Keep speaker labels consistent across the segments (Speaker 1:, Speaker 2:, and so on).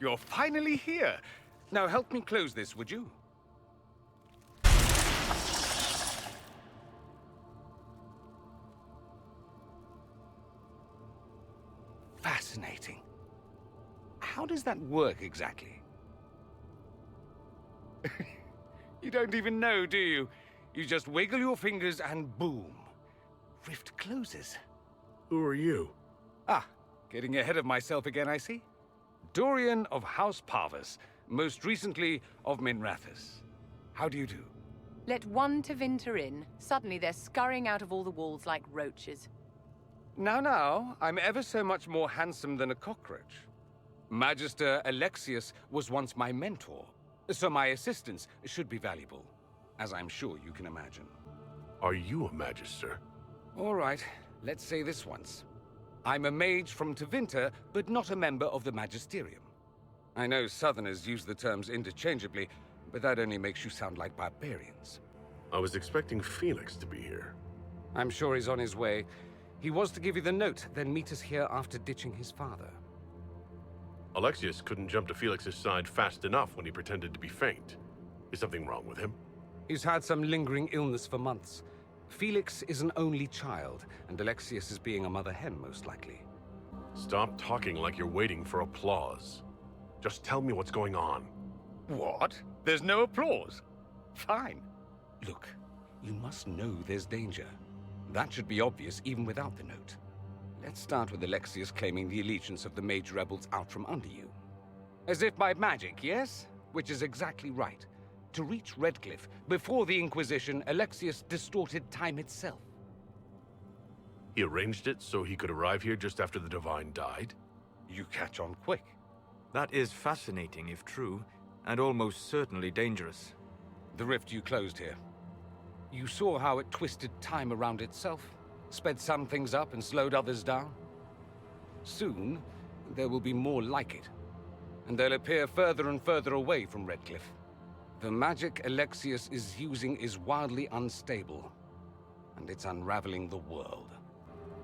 Speaker 1: You're finally here. Now help me close this, would you? Fascinating. How does that work exactly? You don't even know, do you? You just wiggle your fingers and boom. Rift closes.
Speaker 2: Who are you?
Speaker 1: Ah, getting ahead of myself again, I see. Dorian of House Parvus, most recently of Minrathous. How do you do?
Speaker 3: Let one to Vinter in. Suddenly they're scurrying out of all the walls like roaches.
Speaker 1: Now, I'm ever so much more handsome than a cockroach. Magister Alexius was once my mentor, so my assistance should be valuable, as I'm sure you can imagine.
Speaker 2: Are you a magister?
Speaker 1: All right, let's say this once. I'm a mage from Tevinter, but not a member of the Magisterium. I know Southerners use the terms interchangeably, but that only makes you sound like barbarians.
Speaker 2: I was expecting Felix to be here.
Speaker 1: I'm sure he's on his way. He was to give you the note, then meet us here after ditching his father.
Speaker 2: Alexius couldn't jump to Felix's side fast enough when he pretended to be faint. Is something wrong with him?
Speaker 1: He's had some lingering illness for months. Felix is an only child, and Alexius is being a mother hen, most likely.
Speaker 2: Stop talking like you're waiting for applause. Just tell me what's going on.
Speaker 1: What? There's no applause? Fine. Look, you must know there's danger. That should be obvious even without the note. Let's start with Alexius claiming the allegiance of the mage rebels out from under you. As if by magic, yes? Which is exactly right. To reach Redcliffe, before the Inquisition, Alexius distorted time itself.
Speaker 2: He arranged it so he could arrive here just after the Divine died?
Speaker 1: You catch on quick.
Speaker 4: That is fascinating if true, and almost certainly dangerous.
Speaker 1: The rift you closed here. You saw how it twisted time around itself, sped some things up and slowed others down. Soon, there will be more like it, and they'll appear further and further away from Redcliffe. The magic Alexius is using is wildly unstable, and it's unraveling the world.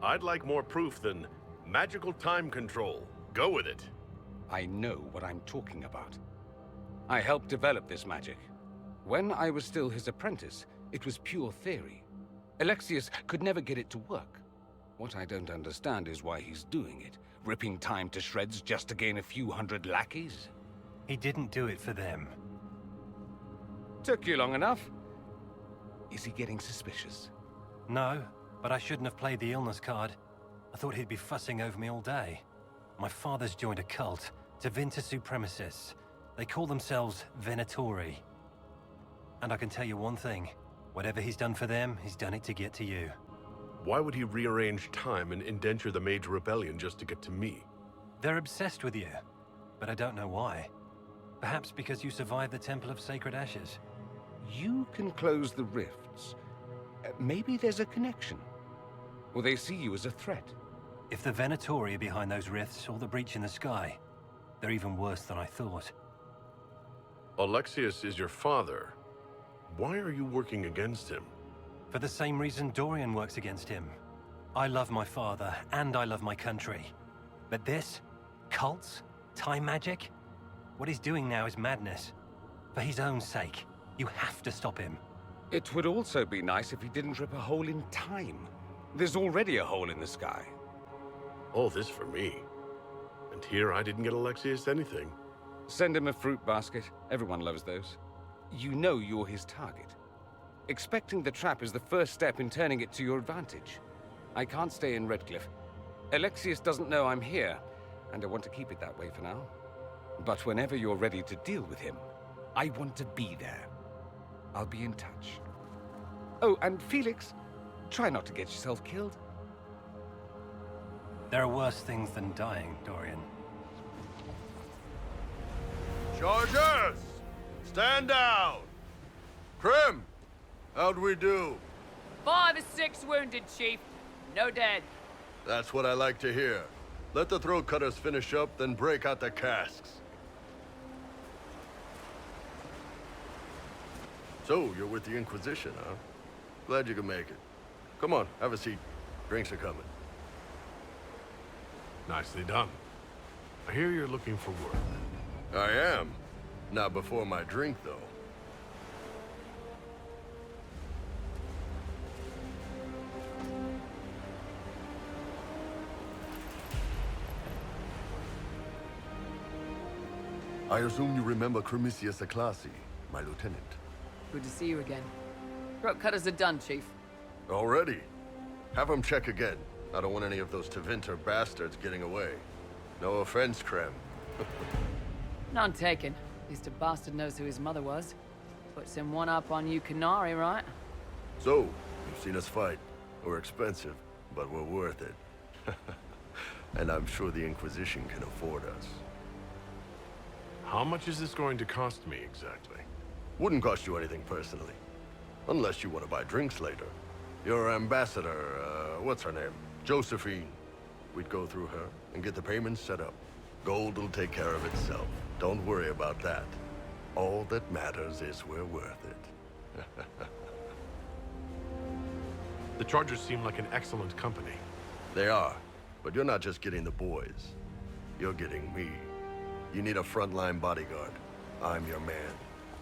Speaker 2: I'd like more proof than magical time control. Go with it.
Speaker 1: I know what I'm talking about. I helped develop this magic. When I was still his apprentice, it was pure theory. Alexius could never get it to work. What I don't understand is why he's doing it, ripping time to shreds just to gain a few hundred lackeys.
Speaker 5: He didn't do it for them.
Speaker 1: Took you long enough. Is he getting suspicious?
Speaker 5: No, but I shouldn't have played the illness card. I thought he'd be fussing over me all day. My father's joined a cult, Tevinter supremacists. They call themselves Venatori. And I can tell you one thing. Whatever he's done for them, he's done it to get to you.
Speaker 2: Why would he rearrange time and indenture the Mage Rebellion just to get to me?
Speaker 5: They're obsessed with you, but I don't know why. Perhaps because you survived the Temple of Sacred Ashes.
Speaker 1: You can close the rifts. Maybe there's a connection. Or they see you as a threat.
Speaker 5: If the Venatori are behind those rifts or the breach in the sky, they're even worse than I thought.
Speaker 2: Alexius is your father. Why are you working against him?
Speaker 5: For the same reason Dorian works against him. I love my father, and I love my country. But this? Cults? Time magic? What he's doing now is madness. For his own sake, you have to stop him.
Speaker 1: It would also be nice if he didn't rip a hole in time. There's already a hole in the sky.
Speaker 2: All this for me. And here I didn't get Alexius anything.
Speaker 1: Send him a fruit basket. Everyone loves those. You know you're his target. Expecting the trap is the first step in turning it to your advantage. I can't stay in Redcliffe. Alexius doesn't know I'm here, and I want to keep it that way for now. But whenever you're ready to deal with him, I want to be there. I'll be in touch. Oh, and Felix, try not to get yourself killed.
Speaker 5: There are worse things than dying, Dorian.
Speaker 6: Chargers! Stand down! Krim! How'd we do?
Speaker 3: 5 or 6 wounded, Chief. No dead.
Speaker 6: That's what I like to hear. Let the throat cutters finish up, then break out the casks. So, you're with the Inquisition, huh? Glad you could make it. Come on, have a seat. Drinks are coming.
Speaker 2: Nicely done. I hear you're looking for work.
Speaker 6: I am. Not before my drink, though. I assume you remember Cremisius Aclassi, my lieutenant.
Speaker 7: Good to see you again. Throat cutters are done, Chief.
Speaker 6: Already? Have him check again. I don't want any of those Tevinter bastards getting away. No offense, Krem.
Speaker 7: None taken. At least a bastard knows who his mother was. Puts him one up on you Canary, right?
Speaker 6: So, you've seen us fight. We're expensive, but we're worth it. And I'm sure the Inquisition can afford us.
Speaker 2: How much is this going to cost me exactly?
Speaker 6: Wouldn't cost you anything personally. Unless you want to buy drinks later. Your ambassador, what's her name? Josephine. We'd go through her and get the payments set up. Gold will take care of itself. Don't worry about that. All that matters is we're worth it.
Speaker 2: The Chargers seem like an excellent company.
Speaker 6: They are, but you're not just getting the boys. You're getting me. You need a frontline bodyguard. I'm your man.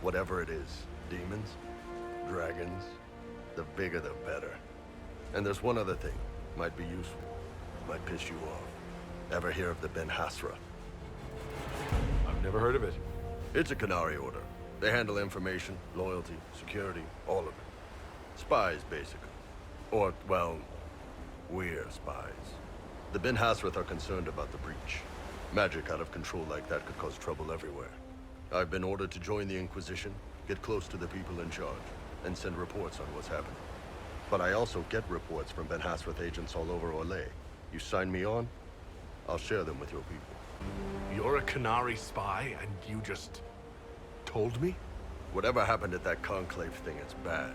Speaker 6: Whatever it is. Demons? Dragons? The bigger the better. And there's one other thing. Might be useful. Might piss you off. Ever hear of the Ben Hasra?
Speaker 2: I've never heard of it.
Speaker 6: It's a Canary order. They handle information, loyalty, security, all of it. Spies, basically. Or, well, we're spies. The Ben Hasrath are concerned about the breach. Magic out of control like that could cause trouble everywhere. I've been ordered to join the Inquisition, get close to the people in charge, and send reports on what's happening. But I also get reports from Ben Hasrath agents all over Orlais. You sign me on, I'll share them with your people.
Speaker 2: You're a Canary spy, and you just told me?
Speaker 6: Whatever happened at that conclave thing, it's bad.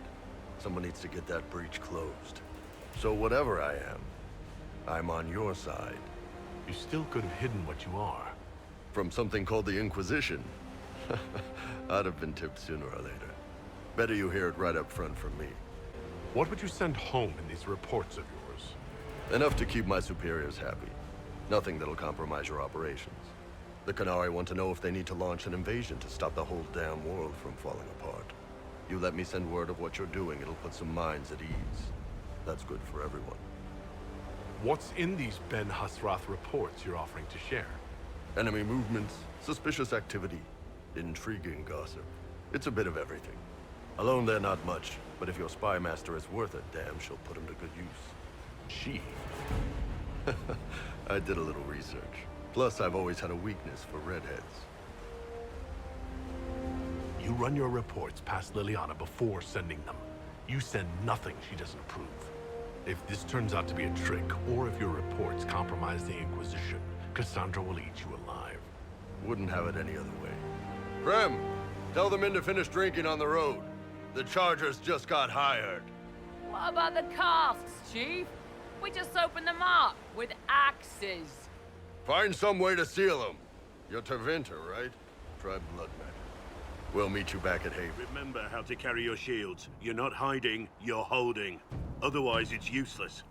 Speaker 6: Someone needs to get that breach closed. So whatever I am, I'm on your side.
Speaker 2: You still could have hidden what you are.
Speaker 6: From something called the Inquisition. I'd have been tipped sooner or later. Better you hear it right up front from me.
Speaker 2: What would you send home in these reports of yours?
Speaker 6: Enough to keep my superiors happy. Nothing that'll compromise your operations. The Canary want to know if they need to launch an invasion to stop the whole damn world from falling apart. You let me send word of what you're doing, it'll put some minds at ease. That's good for everyone.
Speaker 2: What's in these Ben Hasrath reports you're offering to share?
Speaker 6: Enemy movements, suspicious activity, intriguing gossip. It's a bit of everything. Alone they're not much, but if your spy master is worth it, damn, she'll put him to good use.
Speaker 2: She?
Speaker 6: I did a little research. Plus, I've always had a weakness for redheads.
Speaker 2: You run your reports past Liliana before sending them. You send nothing she doesn't approve. If this turns out to be a trick, or if your reports compromise the Inquisition, Cassandra will eat you alive.
Speaker 6: Wouldn't have it any other way. Prem, tell the men to finish drinking on the road. The Chargers just got hired.
Speaker 7: What about the casks, Chief? We just opened them up with axes.
Speaker 6: Find some way to seal them. You're Tevinter, right? Try blood magic. We'll meet you back at Haven.
Speaker 8: Remember how to carry your shields. You're not hiding, you're holding. Otherwise, it's useless.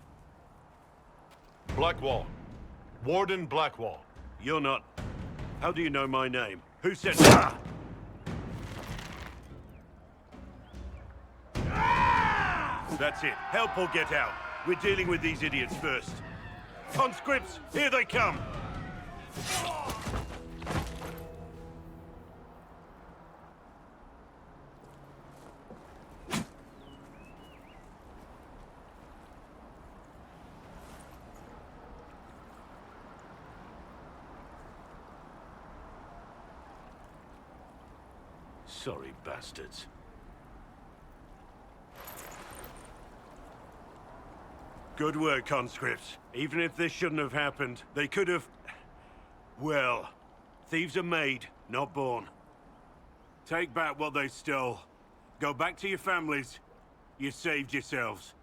Speaker 2: Blackwall. Warden Blackwall.
Speaker 8: You're not... How do you know my name? Who said... Ah! That's it. Help or get out. We're dealing with these idiots first. Conscripts, here they come! Sorry, bastards. Good work, conscripts. Even if this shouldn't have happened, they could have... Well, thieves are made, not born. Take back what they stole. Go back to your families. You saved yourselves.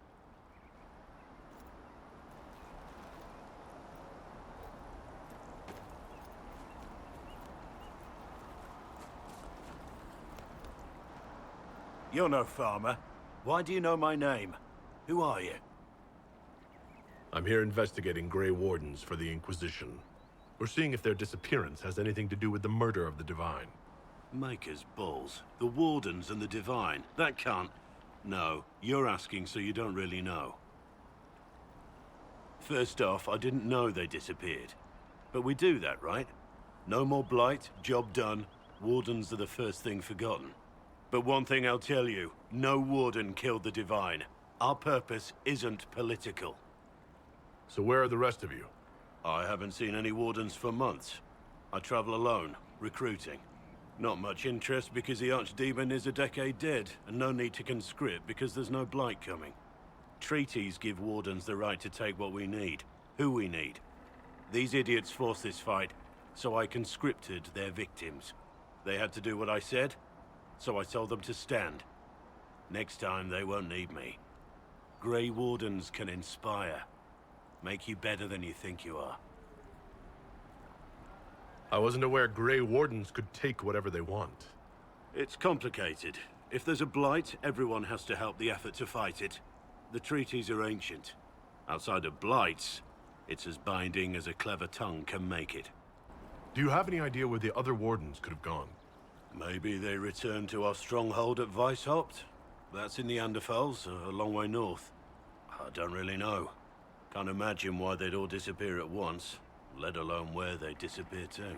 Speaker 8: You're no farmer. Why do you know my name? Who are you?
Speaker 2: I'm here investigating Grey Wardens for the Inquisition. We're seeing if their disappearance has anything to do with the murder of the Divine.
Speaker 8: Maker's balls. The Wardens and the Divine. That can't... No, you're asking so you don't really know. First off, I didn't know they disappeared. But we do that, right? No more blight, job done. Wardens are the first thing forgotten. But one thing I'll tell you, no Warden killed the Divine. Our purpose isn't political.
Speaker 2: So where are the rest of you?
Speaker 8: I haven't seen any Wardens for months. I travel alone, recruiting. Not much interest because the Archdemon is a decade dead, and no need to conscript because there's no blight coming. Treaties give Wardens the right to take what we need, who we need. These idiots forced this fight, so I conscripted their victims. They had to do what I said, so I told them to stand. Next time they won't need me. Grey Wardens can inspire. Make you better than you think you are.
Speaker 2: I wasn't aware Grey Wardens could take whatever they want.
Speaker 8: It's complicated. If there's a blight, everyone has to help the effort to fight it. The treaties are ancient. Outside of blights, it's as binding as a clever tongue can make it.
Speaker 2: Do you have any idea where the other Wardens could have gone?
Speaker 8: Maybe they returned to our stronghold at Weishaupt. That's in the Anderfels, a long way north. I don't really know. Can't imagine why they'd all disappear at once, let alone where they disappear to.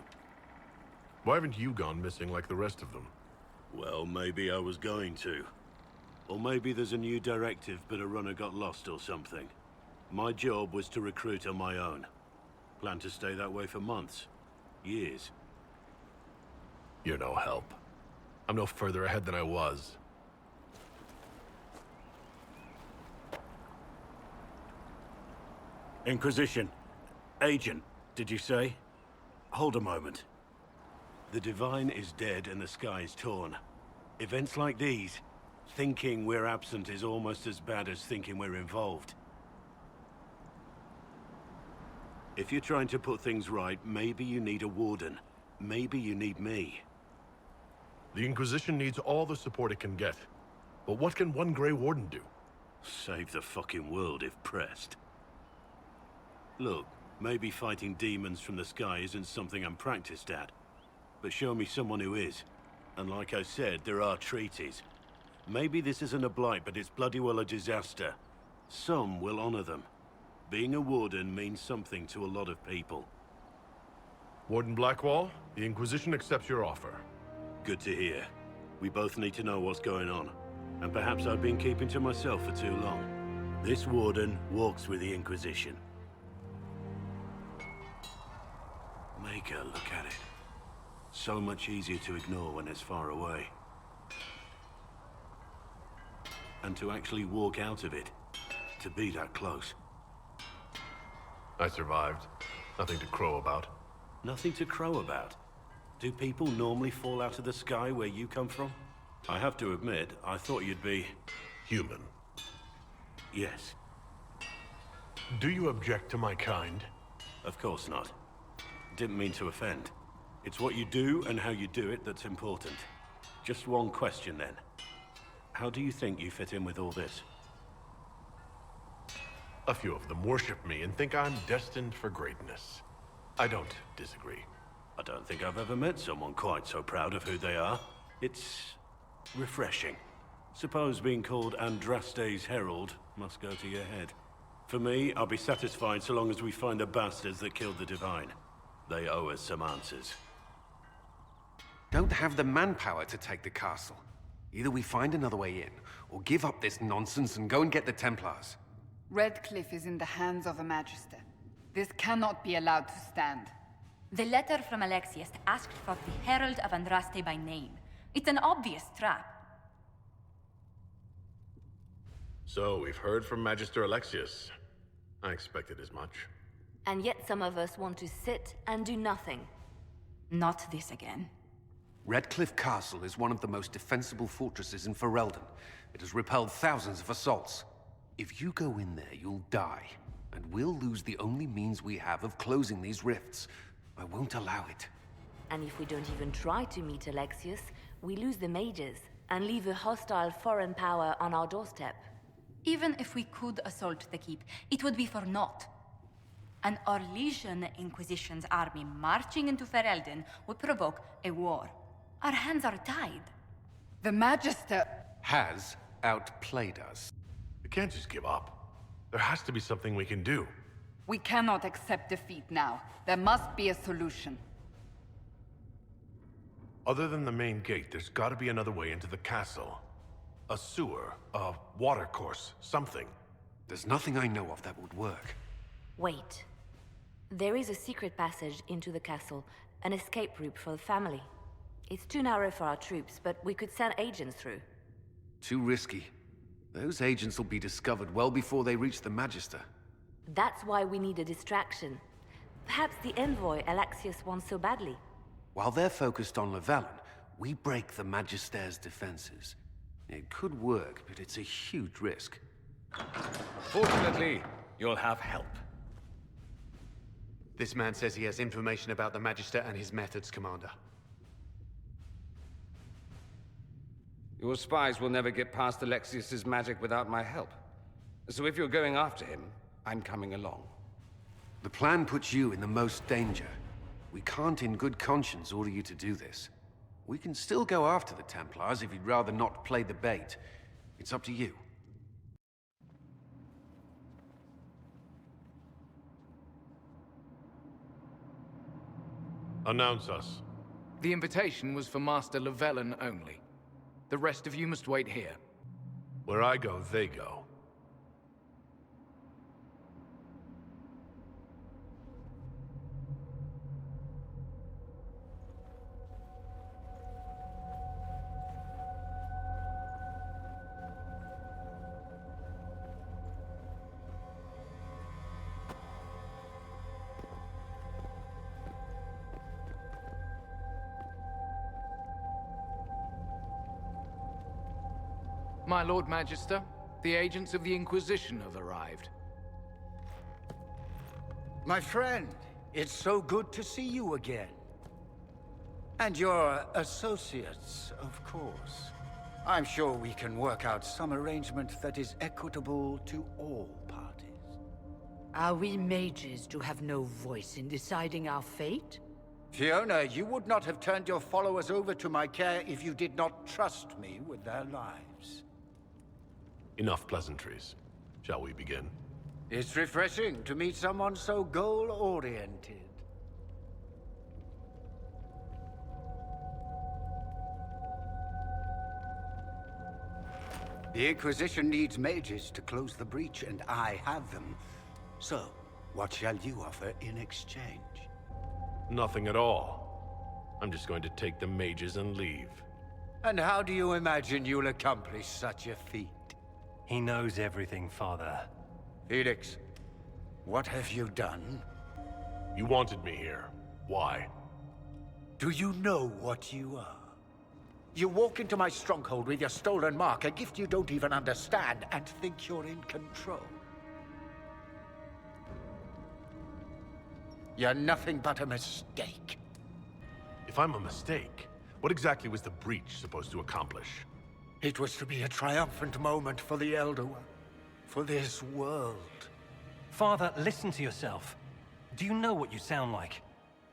Speaker 2: Why haven't you gone missing like the rest of them?
Speaker 8: Well, maybe I was going to. Or maybe there's a new directive, but a runner got lost or something. My job was to recruit on my own. Plan to stay that way for months. Years.
Speaker 2: You're no help. I'm no further ahead than I was.
Speaker 8: Inquisition. Agent, did you say? Hold a moment. The Divine is dead and the sky is torn. Events like these, thinking we're absent is almost as bad as thinking we're involved. If you're trying to put things right, maybe you need a Warden. Maybe you need me.
Speaker 2: The Inquisition needs all the support it can get. But what can one Grey Warden do?
Speaker 8: Save the fucking world if pressed. Look, maybe fighting demons from the sky isn't something I'm practiced at. But show me someone who is. And like I said, there are treaties. Maybe this isn't a blight, but it's bloody well a disaster. Some will honor them. Being a Warden means something to a lot of people.
Speaker 2: Warden Blackwall, the Inquisition accepts your offer.
Speaker 8: Good to hear. We both need to know what's going on. And perhaps I've been keeping to myself for too long. This Warden walks with the Inquisition. Make her look at it. So much easier to ignore when it's far away. And to actually walk out of it. To be that close.
Speaker 2: I survived. Nothing to crow about.
Speaker 8: Nothing to crow about. Do people normally fall out of the sky where you come from? I have to admit, I thought you'd be...
Speaker 2: Human.
Speaker 8: Yes.
Speaker 2: Do you object to my kind?
Speaker 8: Of course not. Didn't mean to offend. It's what you do and how you do it that's important. Just one question then. How do you think you fit in with all this?
Speaker 2: A few of them worship me and think I'm destined for greatness. I don't disagree.
Speaker 8: I don't think I've ever met someone quite so proud of who they are. It's... refreshing. Suppose being called Andraste's Herald must go to your head. For me, I'll be satisfied so long as we find the bastards that killed the Divine. They owe us some answers.
Speaker 1: Don't have the manpower to take the castle. Either we find another way in, or give up this nonsense and go and get the Templars.
Speaker 9: Redcliffe is in the hands of a Magister. This cannot be allowed to stand.
Speaker 10: The letter from Alexius asked for the Herald of Andraste by name. It's an obvious trap.
Speaker 2: So, we've heard from Magister Alexius. I expected as much.
Speaker 10: And yet some of us want to sit and do nothing. Not this again.
Speaker 1: Redcliffe Castle is one of the most defensible fortresses in Ferelden. It has repelled thousands of assaults. If you go in there, you'll die. And we'll lose the only means we have of closing these rifts. I won't allow it.
Speaker 10: And if we don't even try to meet Alexius, we lose the mages and leave a hostile foreign power on our doorstep. Even if we could assault the keep, it would be for naught.
Speaker 11: An Orlesian Inquisition's army marching into Ferelden would provoke a war. Our hands are tied.
Speaker 9: The Magister...
Speaker 12: has outplayed us.
Speaker 2: We can't just give up. There has to be something we can do.
Speaker 9: We cannot accept defeat now. There must be a solution.
Speaker 2: Other than the main gate, there's gotta be another way into the castle. A sewer, a watercourse, something.
Speaker 12: There's nothing I know of that would work.
Speaker 10: Wait. There is a secret passage into the castle, an escape route for the family. It's too narrow for our troops, but we could send agents through.
Speaker 12: Too risky. Those agents will be discovered well before they reach the Magister.
Speaker 10: That's why we need a distraction. Perhaps the envoy Alexius wants so badly.
Speaker 12: While they're focused on Llewellyn, we break the Magister's defenses. It could work, but it's a huge risk.
Speaker 1: Fortunately, you'll have help.
Speaker 13: This man says he has information about the Magister and his methods, Commander.
Speaker 1: Your spies will never get past Alexius's magic without my help. So if you're going after him, I'm coming along.
Speaker 12: The plan puts you in the most danger. We can't in good conscience order you to do this. We can still go after the Templars if you'd rather not play the bait. It's up to you.
Speaker 2: Announce us.
Speaker 14: The invitation was for Master Llewellyn only. The rest of you must wait here.
Speaker 2: Where I go, they go.
Speaker 14: My Lord Magister, the agents of the Inquisition have arrived.
Speaker 15: My friend, it's so good to see you again. And your associates, of course. I'm sure we can work out some arrangement that is equitable to all parties.
Speaker 16: Are we mages to have no voice in deciding our fate?
Speaker 15: Fiona, you would not have turned your followers over to my care if you did not trust me with their lives.
Speaker 2: Enough pleasantries. Shall we begin?
Speaker 15: It's refreshing to meet someone so goal-oriented. The Inquisition needs mages to close the breach, and I have them. So, what shall you offer in exchange?
Speaker 2: Nothing at all. I'm just going to take the mages and leave.
Speaker 15: And how do you imagine you'll accomplish such a feat?
Speaker 5: He knows everything, Father.
Speaker 15: Felix, what have you done?
Speaker 2: You wanted me here. Why?
Speaker 15: Do you know what you are? You walk into my stronghold with your stolen mark, a gift you don't even understand, and think you're in control. You're nothing but a mistake.
Speaker 2: If I'm a mistake, what exactly was the breach supposed to accomplish?
Speaker 15: It was to be a triumphant moment for the Elder One, for this world.
Speaker 5: Father, listen to yourself. Do you know what you sound like?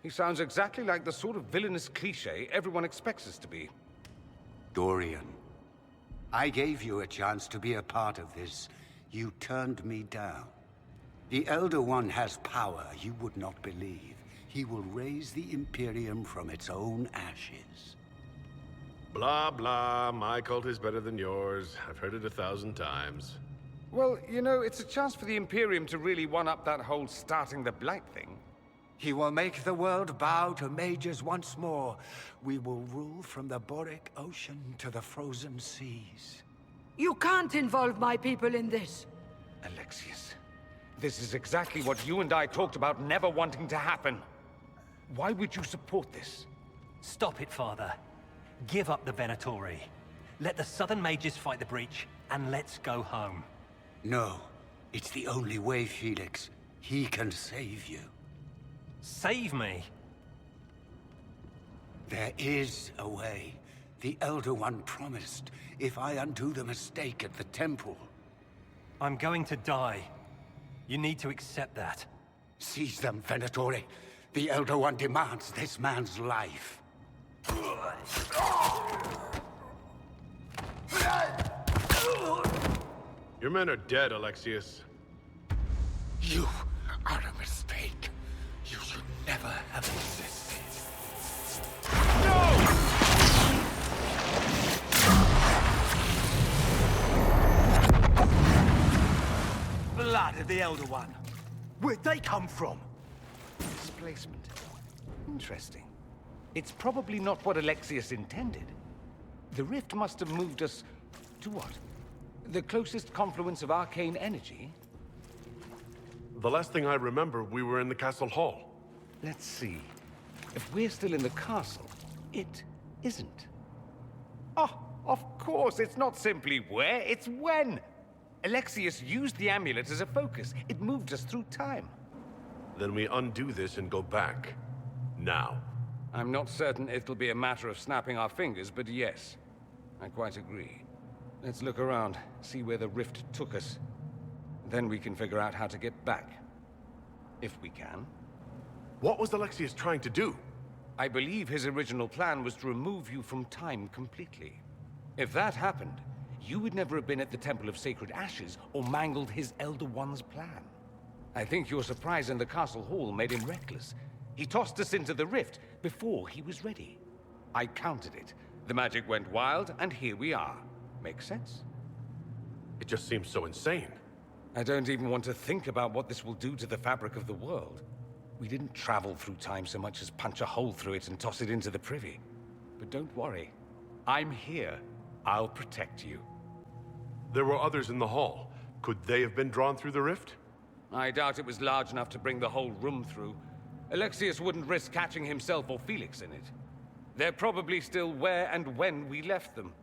Speaker 1: He sounds exactly like the sort of villainous cliché everyone expects us to be.
Speaker 15: Dorian, I gave you a chance to be a part of this. You turned me down. The Elder One has power you would not believe. He will raise the Imperium from its own ashes.
Speaker 2: Blah, blah. My cult is better than yours. I've heard it 1,000 times.
Speaker 1: Well, you know, it's a chance for the Imperium to really one-up that whole starting the Blight thing.
Speaker 15: He will make the world bow to mages once more. We will rule from the Boric Ocean to the frozen seas.
Speaker 16: You can't involve my people in this.
Speaker 1: Alexius, this is exactly what you and I talked about never wanting to happen. Why would you support this?
Speaker 5: Stop it, Father. Give up the Venatori. Let the Southern Mages fight the breach, and let's go home.
Speaker 15: No. It's the only way, Felix. He can save you.
Speaker 5: Save me?
Speaker 15: There is a way. The Elder One promised, if I undo the mistake at the temple.
Speaker 5: I'm going to die. You need to accept that.
Speaker 15: Seize them, Venatori. The Elder One demands this man's life.
Speaker 2: Your men are dead, Alexius.
Speaker 15: You are a mistake. You should never have existed.
Speaker 17: Blood of the Elder One. Where'd they come from?
Speaker 1: Displacement. Interesting. It's probably not what Alexius intended. The rift must have moved us to what? The closest confluence of arcane energy?
Speaker 2: The last thing I remember, we were in the castle hall.
Speaker 1: Let's see. If we're still in the castle, it isn't. Oh, of course, it's not simply where, it's when. Alexius used the amulet as a focus. It moved us through time.
Speaker 2: Then we undo this and go back. Now.
Speaker 1: I'm not certain it'll be a matter of snapping our fingers, but yes. I quite agree. Let's look around, see where the rift took us. Then we can figure out how to get back. If we can.
Speaker 2: What was Alexius trying to do?
Speaker 1: I believe his original plan was to remove you from time completely. If that happened, you would never have been at the Temple of Sacred Ashes or mangled his Elder One's plan. I think your surprise in the castle hall made him reckless. He tossed us into the rift before he was ready. I countered it. The magic went wild, and here we are. Make sense?
Speaker 2: It just seems so insane.
Speaker 1: I don't even want to think about what this will do to the fabric of the world. We didn't travel through time so much as punch a hole through it and toss it into the privy. But don't worry. I'm here. I'll protect you.
Speaker 2: There were others in the hall. Could they have been drawn through the rift?
Speaker 1: I doubt it was large enough to bring the whole room through. Alexius wouldn't risk catching himself or Felix in it. They're probably still where and when we left them.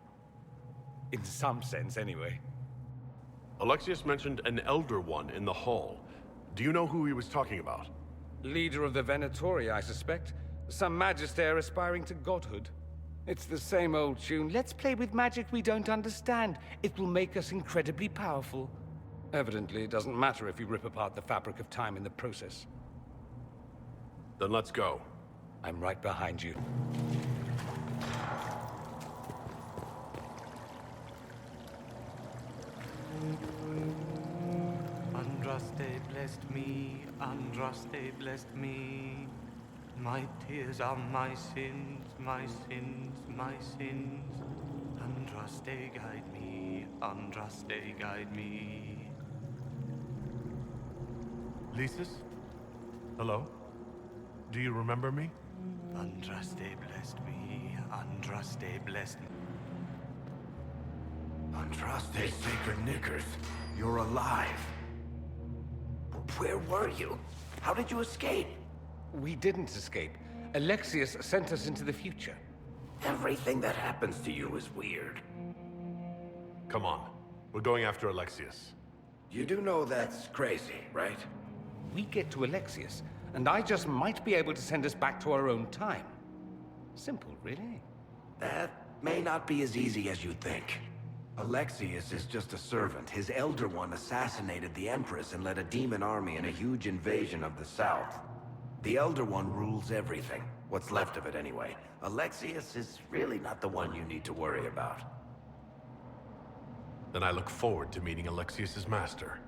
Speaker 1: In some sense, anyway.
Speaker 2: Alexius mentioned an Elder One in the hall. Do you know who he was talking about?
Speaker 1: Leader of the Venatori, I suspect. Some magister aspiring to godhood. It's the same old tune. Let's play with magic we don't understand. It will make us incredibly powerful. Evidently, it doesn't matter if you rip apart the fabric of time in the process.
Speaker 2: Then let's go.
Speaker 1: I'm right behind you.
Speaker 18: Andraste blessed me, Andraste blessed me. My tears are my sins, my sins, my sins. Andraste guide me, Andraste guide me.
Speaker 2: Lysis? Hello? Do you remember me?
Speaker 18: Andraste blessed me, Andraste blessed me.
Speaker 19: Andraste sacred knickers, you're alive. Where were you? How did you escape?
Speaker 1: We didn't escape. Alexius sent us into the future.
Speaker 19: Everything that happens to you is weird.
Speaker 2: Come on. We're going after Alexius.
Speaker 19: You do know that's crazy, right?
Speaker 1: We get to Alexius, and I just might be able to send us back to our own time. Simple, really.
Speaker 19: That may not be as easy as you think. Alexius is just a servant. His Elder One assassinated the Empress and led a demon army in a huge invasion of the South. The Elder One rules everything. What's left of it, anyway. Alexius is really not the one you need to worry about.
Speaker 2: Then I look forward to meeting Alexius's master.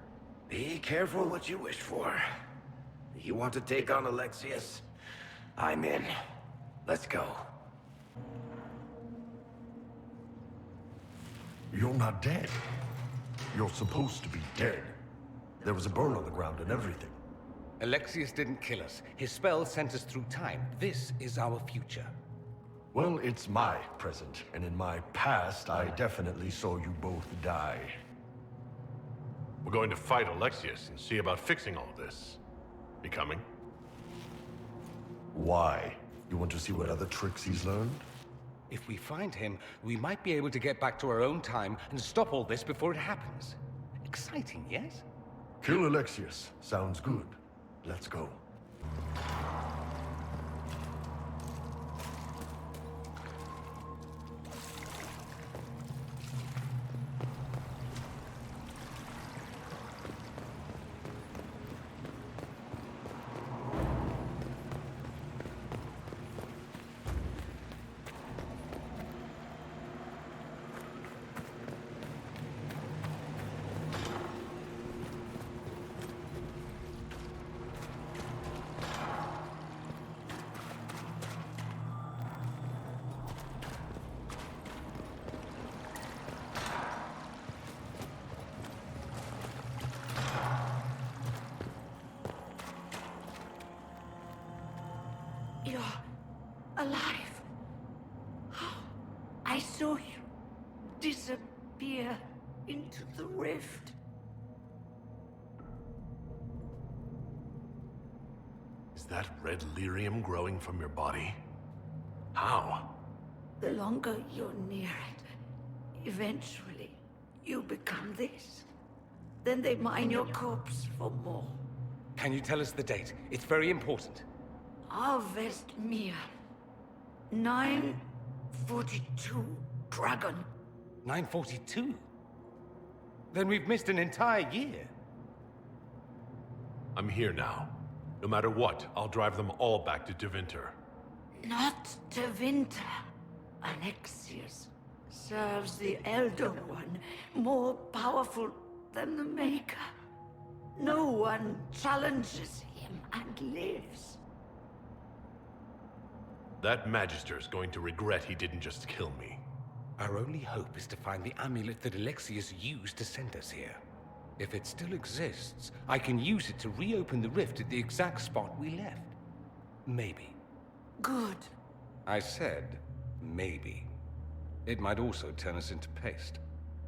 Speaker 19: Be careful what you wish for. You want to take on Alexius? I'm in. Let's go.
Speaker 20: You're not dead. You're supposed to be dead. There was a burn on the ground and everything.
Speaker 1: Alexius didn't kill us. His spell sent us through time. This is our future.
Speaker 20: Well, it's my present, and in my past, I definitely saw you both die.
Speaker 2: We're going to fight Alexius and see about fixing all this. You coming?
Speaker 20: Why? You want to see what other tricks he's learned?
Speaker 1: If we find him, we might be able to get back to our own time and stop all this before it happens. Exciting, yes?
Speaker 20: Kill Alexius. Sounds good. Let's go.
Speaker 16: the rift.
Speaker 2: Is that red lyrium growing from your body? How?
Speaker 16: The longer you're near it, eventually you become this. Then they mine your corpse for more.
Speaker 1: Can you tell us the date? It's very important.
Speaker 16: Harvest Mia. 942 Dragon.
Speaker 1: 942? Then we've missed an entire year.
Speaker 2: I'm here now. No matter what, I'll drive them all back to Tevinter.
Speaker 16: Not Tevinter. Alexius serves the Elder One, more powerful than the Maker. No one challenges him and lives.
Speaker 2: That Magister's going to regret he didn't just kill me.
Speaker 1: Our only hope is to find the amulet that Alexius used to send us here. If it still exists, I can use it to reopen the rift at the exact spot we left. Maybe.
Speaker 16: Good.
Speaker 1: I said, maybe. It might also turn us into paste.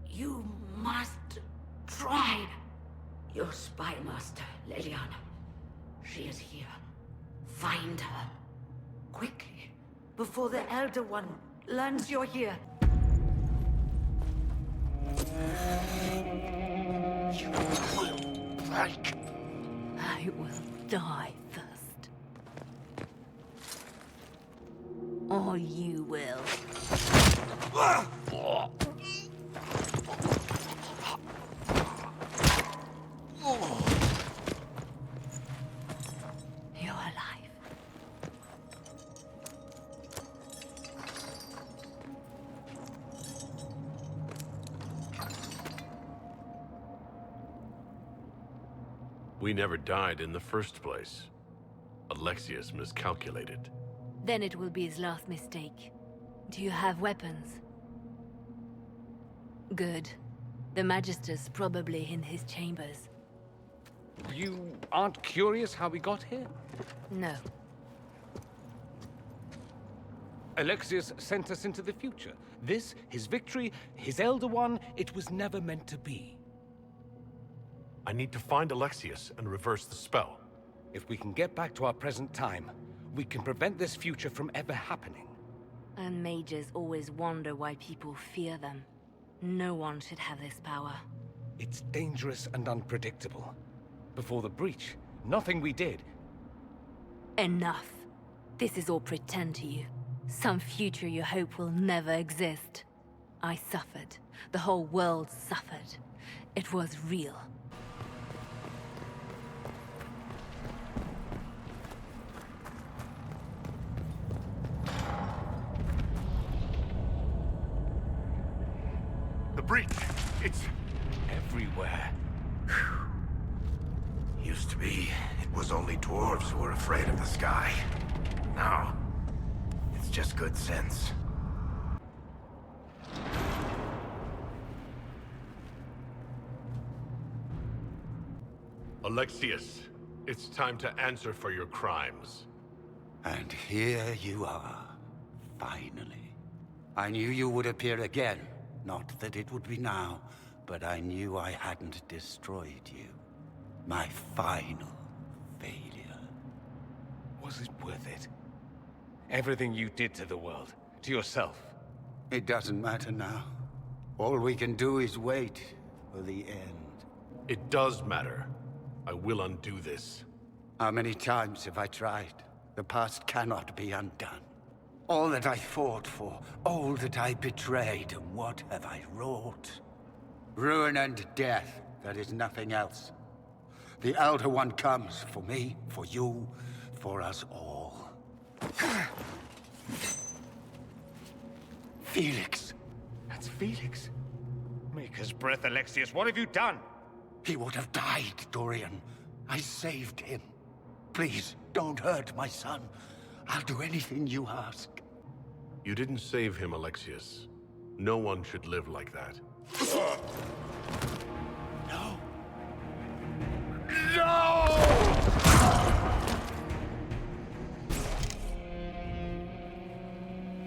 Speaker 16: You must try. Your spy master, Leliana. She is here. Find her. Quickly. Before the Elder One learns you're here. You will break. I will die first. Or you will. You're alive.
Speaker 2: We never died in the first place. Alexius miscalculated.
Speaker 10: Then it will be his last mistake. Do you have weapons? Good. The Magister's probably in his chambers.
Speaker 1: You aren't curious how we got here?
Speaker 10: No.
Speaker 1: Alexius sent us into the future. This, his victory, his Elder One, it was never meant to be.
Speaker 2: I need to find Alexius and reverse the spell.
Speaker 1: If we can get back to our present time, we can prevent this future from ever happening.
Speaker 10: And mages always wonder why people fear them. No one should have this power.
Speaker 1: It's dangerous and unpredictable. Before the breach, nothing we did.
Speaker 10: Enough. This is all pretend to you. Some future you hope will never exist. I suffered. The whole world suffered. It was real.
Speaker 2: The breach! It's
Speaker 1: everywhere.
Speaker 19: Used to be, it was only dwarves who were afraid of the sky. Now, it's just good sense.
Speaker 2: Alexius, it's time to answer for your crimes.
Speaker 15: And here you are, finally. I knew you would appear again. Not that it would be now, but I knew I hadn't destroyed you. My final failure.
Speaker 1: Was it worth it? Everything you did to the world, to yourself.
Speaker 15: It doesn't matter now. All we can do is wait for the end.
Speaker 2: It does matter. I will undo this.
Speaker 15: How many times have I tried? The past cannot be undone. All that I fought for, all that I betrayed, and what have I wrought? Ruin and death, there is nothing else. The Elder One comes for me, for you, for us all. Felix.
Speaker 1: That's Felix. Maker's breath, Alexius, what have you done?
Speaker 15: He would have died, Dorian. I saved him. Please, don't hurt my son. I'll do anything you ask.
Speaker 2: You didn't save him, Alexius. No one should live like that.
Speaker 15: No.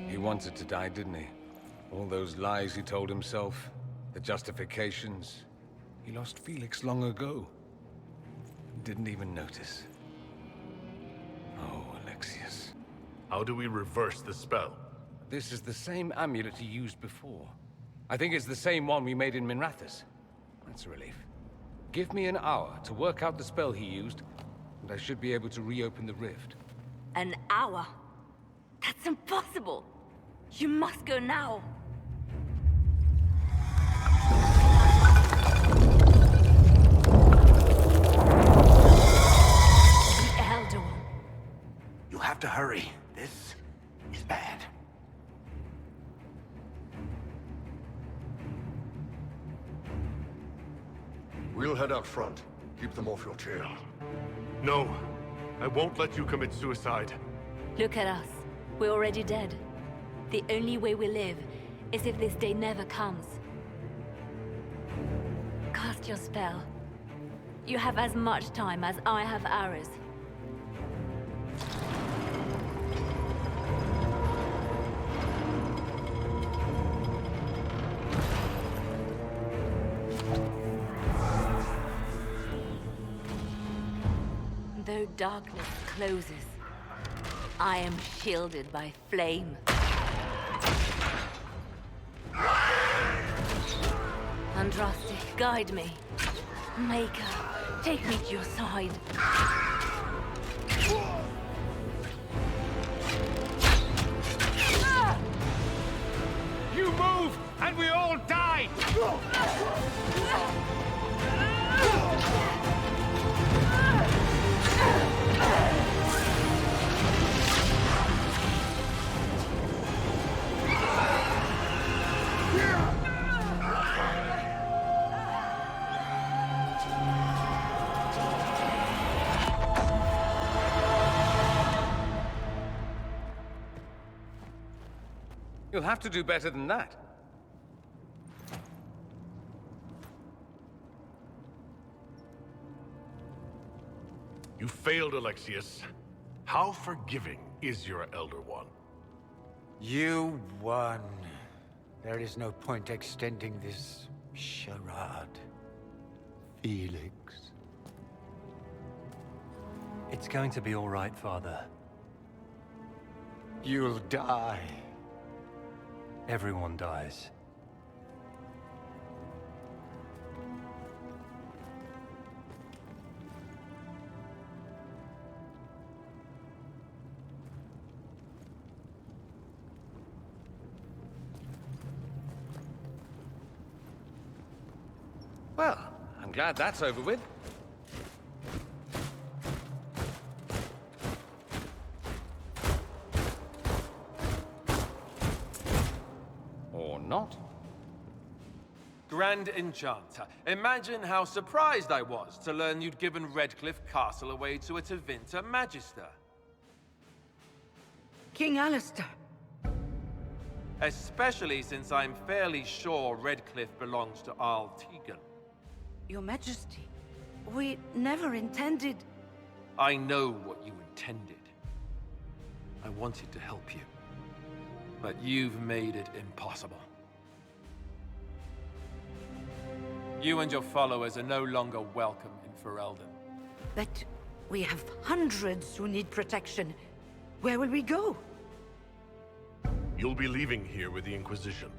Speaker 1: He wanted to die, didn't he? All those lies he told himself, the justifications. He lost Felix long ago. Didn't even notice. Oh, Alexius.
Speaker 2: How do we reverse the spell?
Speaker 1: This is the same amulet he used before. I think it's the same one we made in Minrathous. That's a relief. Give me an hour to work out the spell he used, and I should be able to reopen the rift.
Speaker 10: An hour? That's impossible! You must go now! The Elder One.
Speaker 19: You have to hurry. This is bad.
Speaker 20: We'll head out front. Keep them off your tail.
Speaker 2: No. I won't let you commit suicide.
Speaker 10: Look at us. We're already dead. The only way we live is if this day never comes. Cast your spell. You have as much time as I have hours. Though darkness closes, I am shielded by flame. Andraste, guide me. Maker, take me to your side.
Speaker 1: You move, and we all die! You'll have to do better than that.
Speaker 2: You failed, Alexius. How forgiving is your Elder One?
Speaker 15: You won. There is no point extending this charade. Felix.
Speaker 5: It's going to be all right, Father.
Speaker 15: You'll die.
Speaker 5: Everyone dies.
Speaker 1: Well, I'm glad that's over with. Or not.
Speaker 21: Grand Enchanter, imagine how surprised I was to learn you'd given Redcliffe Castle away to a Tevinter Magister.
Speaker 16: King Alistair.
Speaker 21: Especially since I'm fairly sure Redcliffe belongs to Arl Tegan.
Speaker 16: Your Majesty, we never intended...
Speaker 21: I know what you intended. I wanted to help you. But you've made it impossible. You and your followers are no longer welcome in Ferelden.
Speaker 16: But we have hundreds who need protection. Where will we go?
Speaker 2: You'll be leaving here with the Inquisition.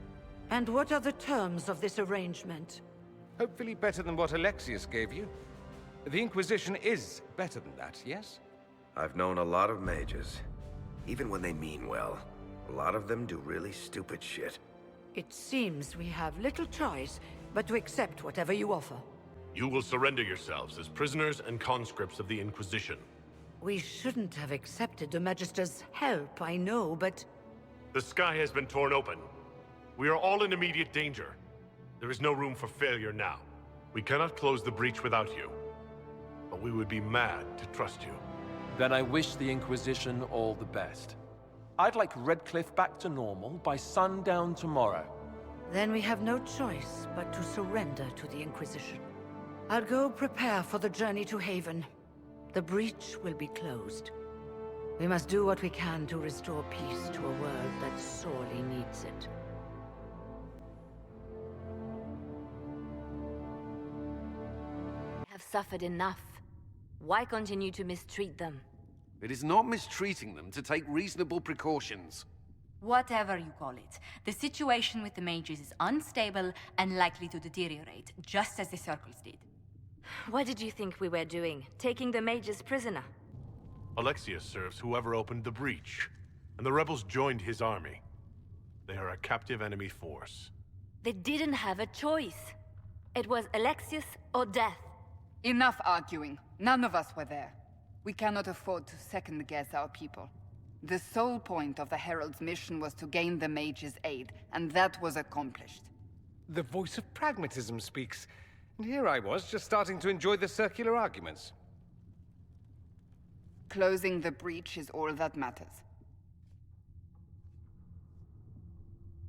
Speaker 16: And what are the terms of this arrangement?
Speaker 1: Hopefully better than what Alexius gave you. The Inquisition is better than that, yes?
Speaker 19: I've known a lot of mages. Even when they mean well, a lot of them do really stupid shit.
Speaker 16: It seems we have little choice but to accept whatever you offer.
Speaker 2: You will surrender yourselves as prisoners and conscripts of the Inquisition.
Speaker 16: We shouldn't have accepted the Magister's help, I know, but...
Speaker 2: The sky has been torn open. We are all in immediate danger. There is no room for failure now. We cannot close the breach without you. But we would be mad to trust you.
Speaker 21: Then I wish the Inquisition all the best. I'd like Redcliffe back to normal by sundown tomorrow.
Speaker 16: Then we have no choice but to surrender to the Inquisition. I'll go prepare for the journey to Haven. The breach will be closed. We must do what we can to restore peace to a world that sorely needs it.
Speaker 10: have suffered enough. Why continue to mistreat them?
Speaker 12: It is not mistreating them to take reasonable precautions.
Speaker 11: Whatever you call it, the situation with the mages is unstable and likely to deteriorate, just as the circles did.
Speaker 10: What did you think we were doing? Taking the mages prisoner?
Speaker 2: Alexius serves whoever opened the breach, and the rebels joined his army. They are a captive enemy force.
Speaker 10: They didn't have a choice. It was Alexius or death.
Speaker 9: Enough arguing. None of us were there. We cannot afford to second-guess our people. The sole point of the Herald's mission was to gain the mage's aid, and that was accomplished.
Speaker 1: The voice of pragmatism speaks. And here I was, just starting to enjoy the circular arguments.
Speaker 9: Closing the breach is all that matters.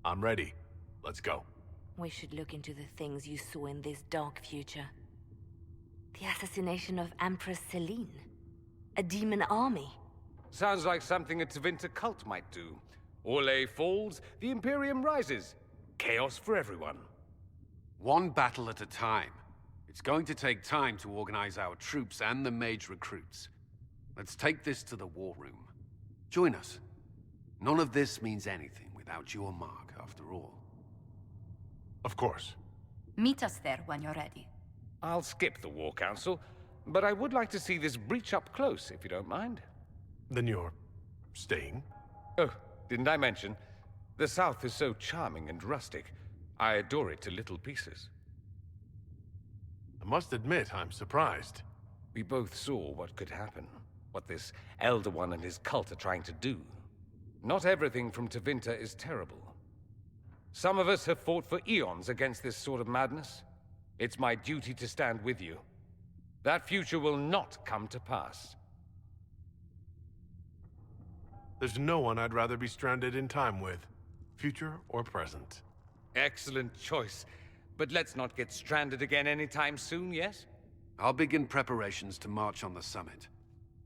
Speaker 2: I'm ready. Let's go.
Speaker 10: We should look into the things you saw in this dark future. The assassination of Empress Celine. A demon army.
Speaker 1: Sounds like something a Tevinter cult might do. Orlais falls, the Imperium rises. Chaos for everyone.
Speaker 12: One battle at a time. It's going to take time to organize our troops and the mage recruits. Let's take this to the war room. Join us. None of this means anything without your mark, after all.
Speaker 2: Of course.
Speaker 11: Meet us there when you're ready.
Speaker 1: I'll skip the War Council, but I would like to see this breach up close, if you don't mind.
Speaker 2: Then you're staying?
Speaker 1: Oh, didn't I mention? The South is so charming and rustic. I adore it to little pieces.
Speaker 2: I must admit, I'm surprised.
Speaker 1: We both saw what could happen, what this Elder One and his cult are trying to do. Not everything from Tevinter is terrible. Some of us have fought for eons against this sort of madness. It's my duty to stand with you. That future will not come to pass.
Speaker 2: There's no one I'd rather be stranded in time with, future or present.
Speaker 1: Excellent choice. But let's not get stranded again anytime soon, yes?
Speaker 12: I'll begin preparations to march on the summit.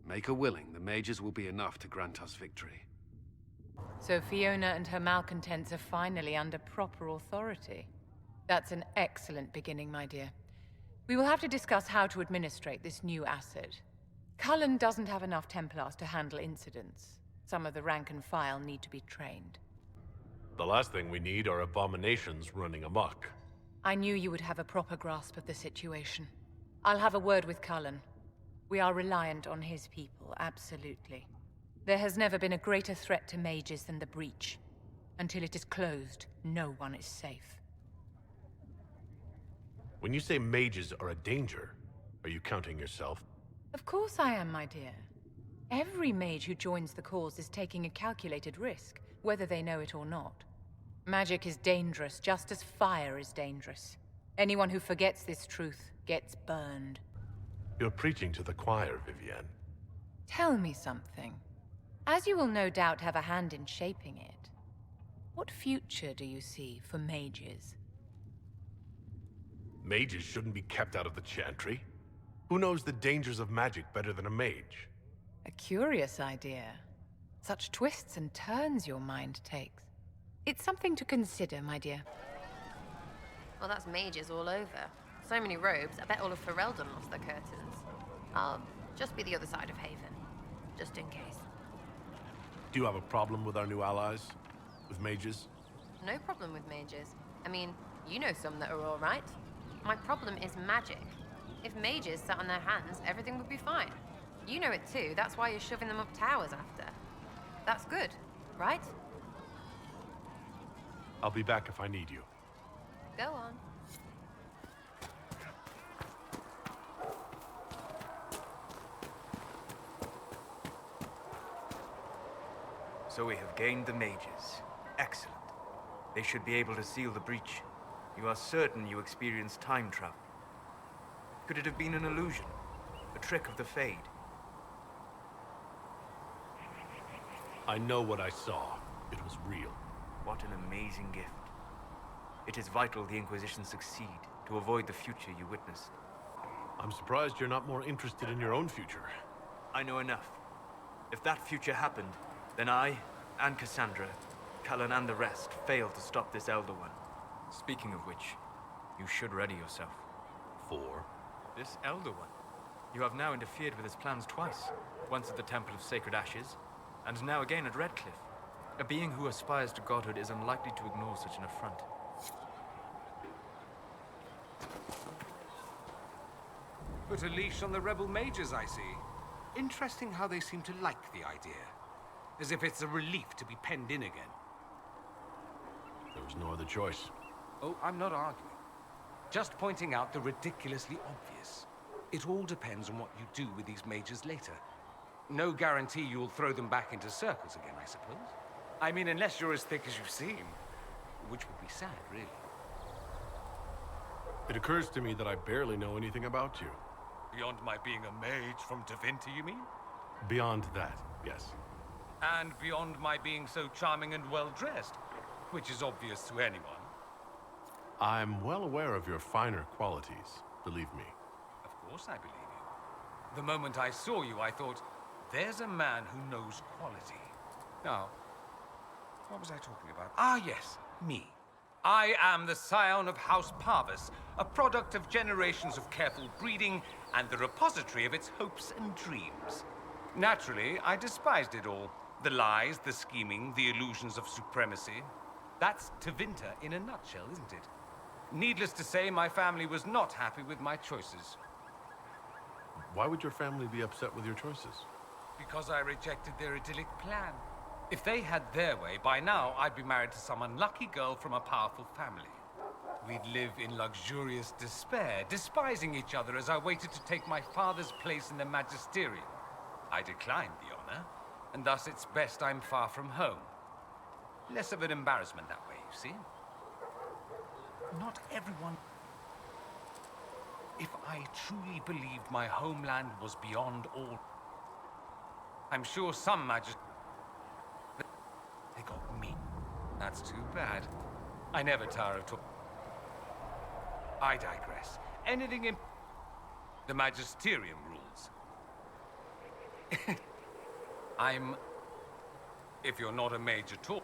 Speaker 12: Make her willing, the mages will be enough to grant us victory.
Speaker 3: So Fiona and her malcontents are finally under proper authority. That's an excellent beginning, my dear. We will have to discuss how to administrate this new asset. Cullen doesn't have enough Templars to handle incidents. Some of the rank and file need to be trained.
Speaker 2: The last thing we need are abominations running amok.
Speaker 3: I knew you would have a proper grasp of the situation. I'll have a word with Cullen. We are reliant on his people, absolutely. There has never been a greater threat to mages than the breach. Until it is closed, no one is safe.
Speaker 2: When you say mages are a danger, are you counting yourself?
Speaker 3: Of course I am, my dear. Every mage who joins the cause is taking a calculated risk, whether they know it or not. Magic is dangerous, just as fire is dangerous. Anyone who forgets this truth gets burned.
Speaker 2: You're preaching to the choir, Vivienne.
Speaker 3: Tell me something. As you will no doubt have a hand in shaping it, what future do you see for mages?
Speaker 2: Mages shouldn't be kept out of the chantry. Who knows the dangers of magic better than a mage?
Speaker 3: A curious idea. Such twists and turns your mind takes. It's something to consider, my dear.
Speaker 4: Well, that's mages all over. So many robes, I bet all of Ferelden lost their curtains. I'll just be the other side of Haven, just in case.
Speaker 2: Do you have a problem with our new allies? With mages?
Speaker 4: No problem with mages. I mean, you know some that are all right. My problem is magic. If mages sat on their hands, everything would be fine. You know it too, that's why you're shoving them up towers after. That's good, right?
Speaker 2: I'll be back if I need you.
Speaker 4: Go on.
Speaker 22: So we have gained the mages. Excellent. They should be able to seal the breach. You are certain you experienced time travel? Could it have been an illusion? A trick of the Fade?
Speaker 2: I know what I saw. It was real.
Speaker 22: What an amazing gift. It is vital the Inquisition succeed to avoid the future you witnessed.
Speaker 2: I'm surprised you're not more interested in your own future.
Speaker 22: I know enough. If that future happened, then I, and Cassandra, Cullen and the rest, failed to stop this Elder One. Speaking of which, you should ready yourself.
Speaker 2: For?
Speaker 22: This Elder One. You have now interfered with his plans twice. Once at the Temple of Sacred Ashes, and now again at Redcliffe. A being who aspires to godhood is unlikely to ignore such an affront.
Speaker 1: Put a leash on the rebel mages, I see. Interesting how they seem to like the idea. As if it's a relief to be penned in again.
Speaker 2: There was no other choice.
Speaker 1: Oh, I'm not arguing. Just pointing out the ridiculously obvious. It all depends on what you do with these mages later. No guarantee you'll throw them back into circles again, I suppose. I mean, unless you're as thick as you seem. Which would be sad, really.
Speaker 2: It occurs to me that I barely know anything about you.
Speaker 1: Beyond my being a mage from Tevinter, you mean?
Speaker 2: Beyond that, yes.
Speaker 1: And beyond my being so charming and well-dressed, which is obvious to anyone.
Speaker 2: I'm well aware of your finer qualities, believe me.
Speaker 1: Of course I believe you. The moment I saw you, I thought, there's a man who knows quality. Now, what was I talking about? Ah, yes, me. I am the scion of House Parvis, a product of generations of careful breeding and the repository of its hopes and dreams. Naturally, I despised it all. The lies, the scheming, the illusions of supremacy. That's Tevinter in a nutshell, isn't it? Needless to say, my family was not happy with my choices.
Speaker 2: Why would your family be upset with your choices?
Speaker 1: Because I rejected their idyllic plan. If they had their way, by now I'd be married to some unlucky girl from a powerful family. We'd live in luxurious despair, despising each other as I waited to take my father's place in the magisterium. I declined the honor, and thus it's best I'm far from home. Less of an embarrassment that way, you see? Not everyone... If I truly believed my homeland was beyond all... I'm sure some They got me. That's too bad. I never tire of talking. I digress. Anything in... The magisterium rules. I'm... If you're not a mage at all.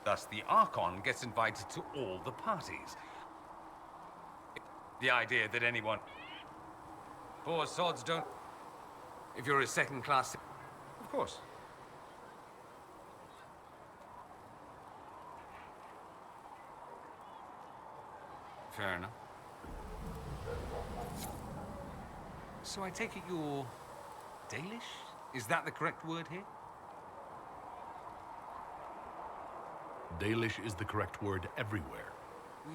Speaker 1: Thus, the Archon gets invited to all the parties. The idea that anyone... Poor sods don't... If you're a second-class... Of course. Fair enough. So I take it you're... Dalish? Is that the correct word here?
Speaker 2: Dalish is the correct word everywhere.
Speaker 1: We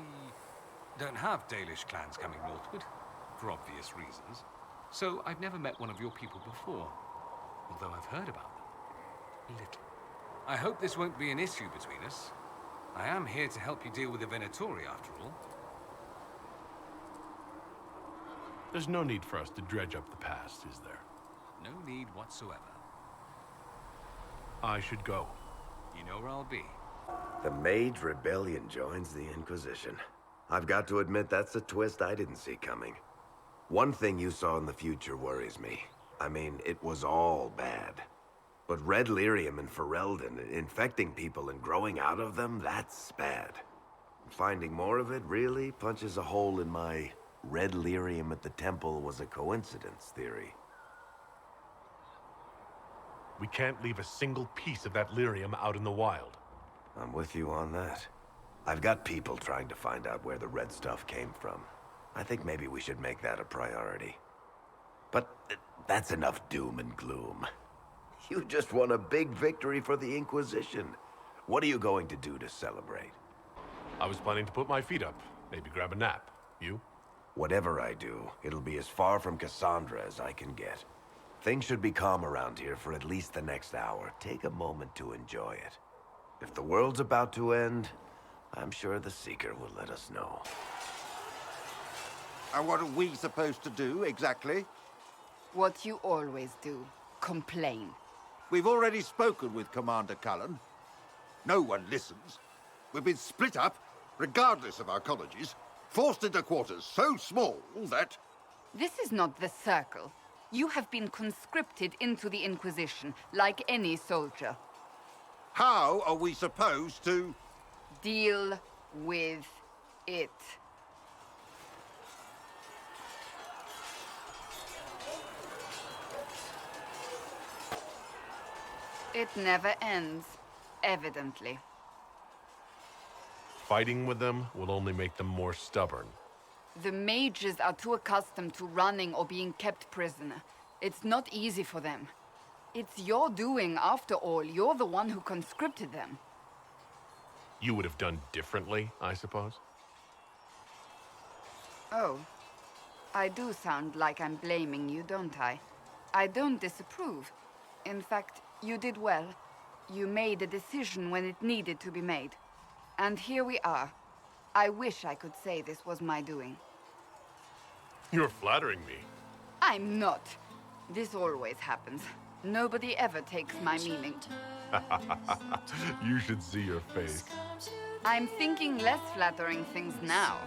Speaker 1: don't have Dalish clans coming northward, for obvious reasons. So I've never met one of your people before, although I've heard about them. Little. I hope this won't be an issue between us. I am here to help you deal with the Venatori, after all.
Speaker 2: There's no need for us to dredge up the past, is there?
Speaker 1: No need whatsoever.
Speaker 2: I should go.
Speaker 1: You know where I'll be.
Speaker 6: The Mage Rebellion joins the Inquisition. I've got to admit that's a twist I didn't see coming. One thing you saw in the future worries me. I mean, it was all bad. But Red Lyrium and Ferelden, infecting people and growing out of them, that's bad. Finding more of it really punches a hole in my Red Lyrium at the temple was a coincidence theory.
Speaker 2: We can't leave a single piece of that lyrium out in the wild.
Speaker 6: I'm with you on that. I've got people trying to find out where the red stuff came from. I think maybe we should make that a priority. But that's enough doom and gloom. You just won a big victory for the Inquisition. What are you going to do to celebrate?
Speaker 2: I was planning to put my feet up, maybe grab a nap. You?
Speaker 6: Whatever I do, it'll be as far from Cassandra as I can get. Things should be calm around here for at least the next hour. Take a moment to enjoy it. If the world's about to end, I'm sure the Seeker will let us know.
Speaker 7: And what are we supposed to do, exactly?
Speaker 9: What you always do. Complain.
Speaker 7: We've already spoken with Commander Cullen. No one listens. We've been split up, regardless of our colleges, forced into quarters so small that...
Speaker 9: This is not the Circle. You have been conscripted into the Inquisition, like any soldier.
Speaker 7: How are we supposed to...
Speaker 9: Deal with it. It never ends, evidently.
Speaker 2: Fighting with them will only make them more stubborn.
Speaker 9: The mages are too accustomed to running or being kept prisoner. It's not easy for them. It's your doing, after all. You're the one who conscripted them.
Speaker 2: You would have done differently, I suppose?
Speaker 9: Oh. I do sound like I'm blaming you, don't I? I don't disapprove. In fact, you did well. You made a decision when it needed to be made. And here we are. I wish I could say this was my doing.
Speaker 2: You're flattering me.
Speaker 9: I'm not. This always happens. Nobody ever takes my meaning.
Speaker 2: You should see your face.
Speaker 9: I'm thinking less flattering things now.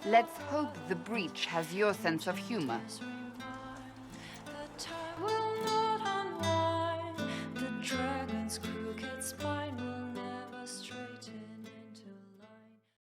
Speaker 9: Let's hope the breach has your sense of humor.